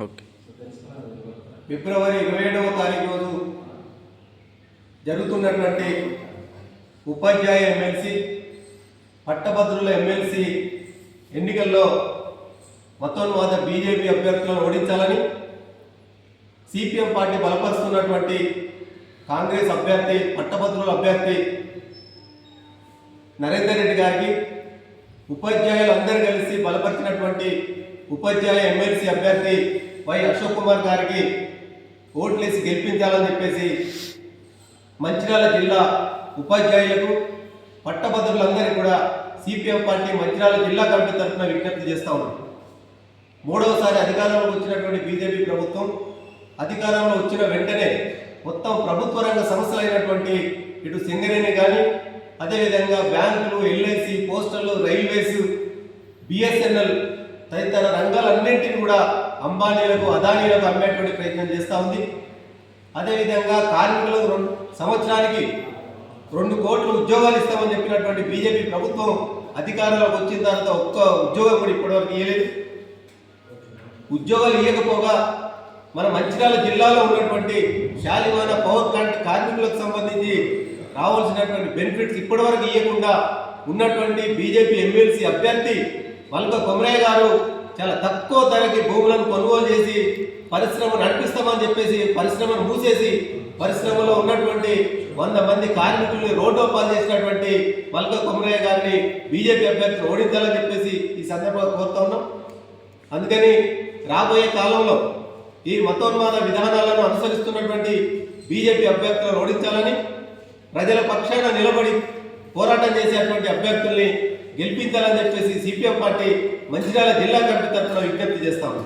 Okay. ఫిబ్రవరి 27వ తారీఖు రోజు జరుగుతున్నటువంటి ఉపాధ్యాయ ఎమ్మెల్సీ పట్టభద్రుల ఎమ్మెల్సీ ఎన్నికల్లో మతోన్మాద బీజేపీ అభ్యర్థులను ఓడించాలని సిపిఎం పార్టీ బలపరుస్తున్నటువంటి కాంగ్రెస్ అభ్యర్థి పట్టభద్రుల అభ్యర్థి నరేందర్ రెడ్డి గారికి ఉపాధ్యాయులందరూ కలిసి బలపరిచినటువంటి ఉపాధ్యాయ ఎమ్మెల్సీ అభ్యర్థి వై అశోక్ కుమార్ గారికి ఓట్లేసి గెలిపించాలని చెప్పేసి మంచిర్యాల జిల్లా ఉపాధ్యాయులకు పట్టభద్రులందరికీ కూడా సిపిఎం పార్టీ మంచిర్యాల జిల్లా కమిటీ తరఫున విజ్ఞప్తి చేస్తా ఉన్నాం. మూడవసారి అధికారంలోకి వచ్చినటువంటి బీజేపీ ప్రభుత్వం అధికారంలో వచ్చిన వెంటనే మొత్తం ప్రభుత్వ రంగ సంస్థలైనటువంటి ఇటు సింగరేణి కానీ అదేవిధంగా బ్యాంకులు, ఎల్ఐసి, పోస్టర్లు, రైల్వేస్, బిఎస్ఎన్ఎల్ తదితర రంగాలన్నింటినీ కూడా అంబానీలకు, అదానీలకు అమ్మేటువంటి ప్రయత్నం చేస్తూ ఉంది. అదేవిధంగా కార్మికులకు సంవత్సరానికి 2 కోట్ల ఉద్యోగాలు ఇస్తామని చెప్పినటువంటి బీజేపీ ప్రభుత్వం అధికారంలోకి వచ్చిన తర్వాత ఒక్క ఉద్యోగం కూడా ఇప్పటివరకు ఇవ్వలేదు. ఉద్యోగాలు ఇవ్వకపోగా మన మంచిర్యాల జిల్లాలో ఉన్నటువంటి శాలివాన పవర్ ప్లాంట్ కార్మికులకు సంబంధించి రావాల్సినటువంటి బెనిఫిట్స్ ఇప్పటివరకు ఇవ్వకుండా ఉన్నటువంటి బీజేపీ ఎమ్మెల్సీ అభ్యర్థి మల్క కొమరయ్య గారు చాలా తక్కువ ధరకి భూములను కొనుగోలు చేసి పరిశ్రమ నడిపిస్తామని చెప్పేసి పరిశ్రమను మూసేసి పరిశ్రమలో ఉన్నటువంటి 100 మంది కార్మికుల్ని రోడ్డు పాలు చేసినటువంటి మల్క కొమరయ్య గారిని బీజేపీ అభ్యర్థిని ఓడించాలని చెప్పేసి ఈ సందర్భంగా కోరుతా ఉన్నాం. అందుకని రాబోయే కాలంలో ఈ మతోన్మాద విధానాలను అనుసరిస్తున్నటువంటి బీజేపీ అభ్యర్థులను ఓడించాలని, ప్రజల పక్షాన నిలబడి పోరాటం చేసేటువంటి అభ్యర్థుల్ని గెలిపించాలని చెప్పేసి సిపిఎం పార్టీ మంచిర్యాల జిల్లా కమిటీ తరఫున విజ్ఞప్తి చేస్తాము.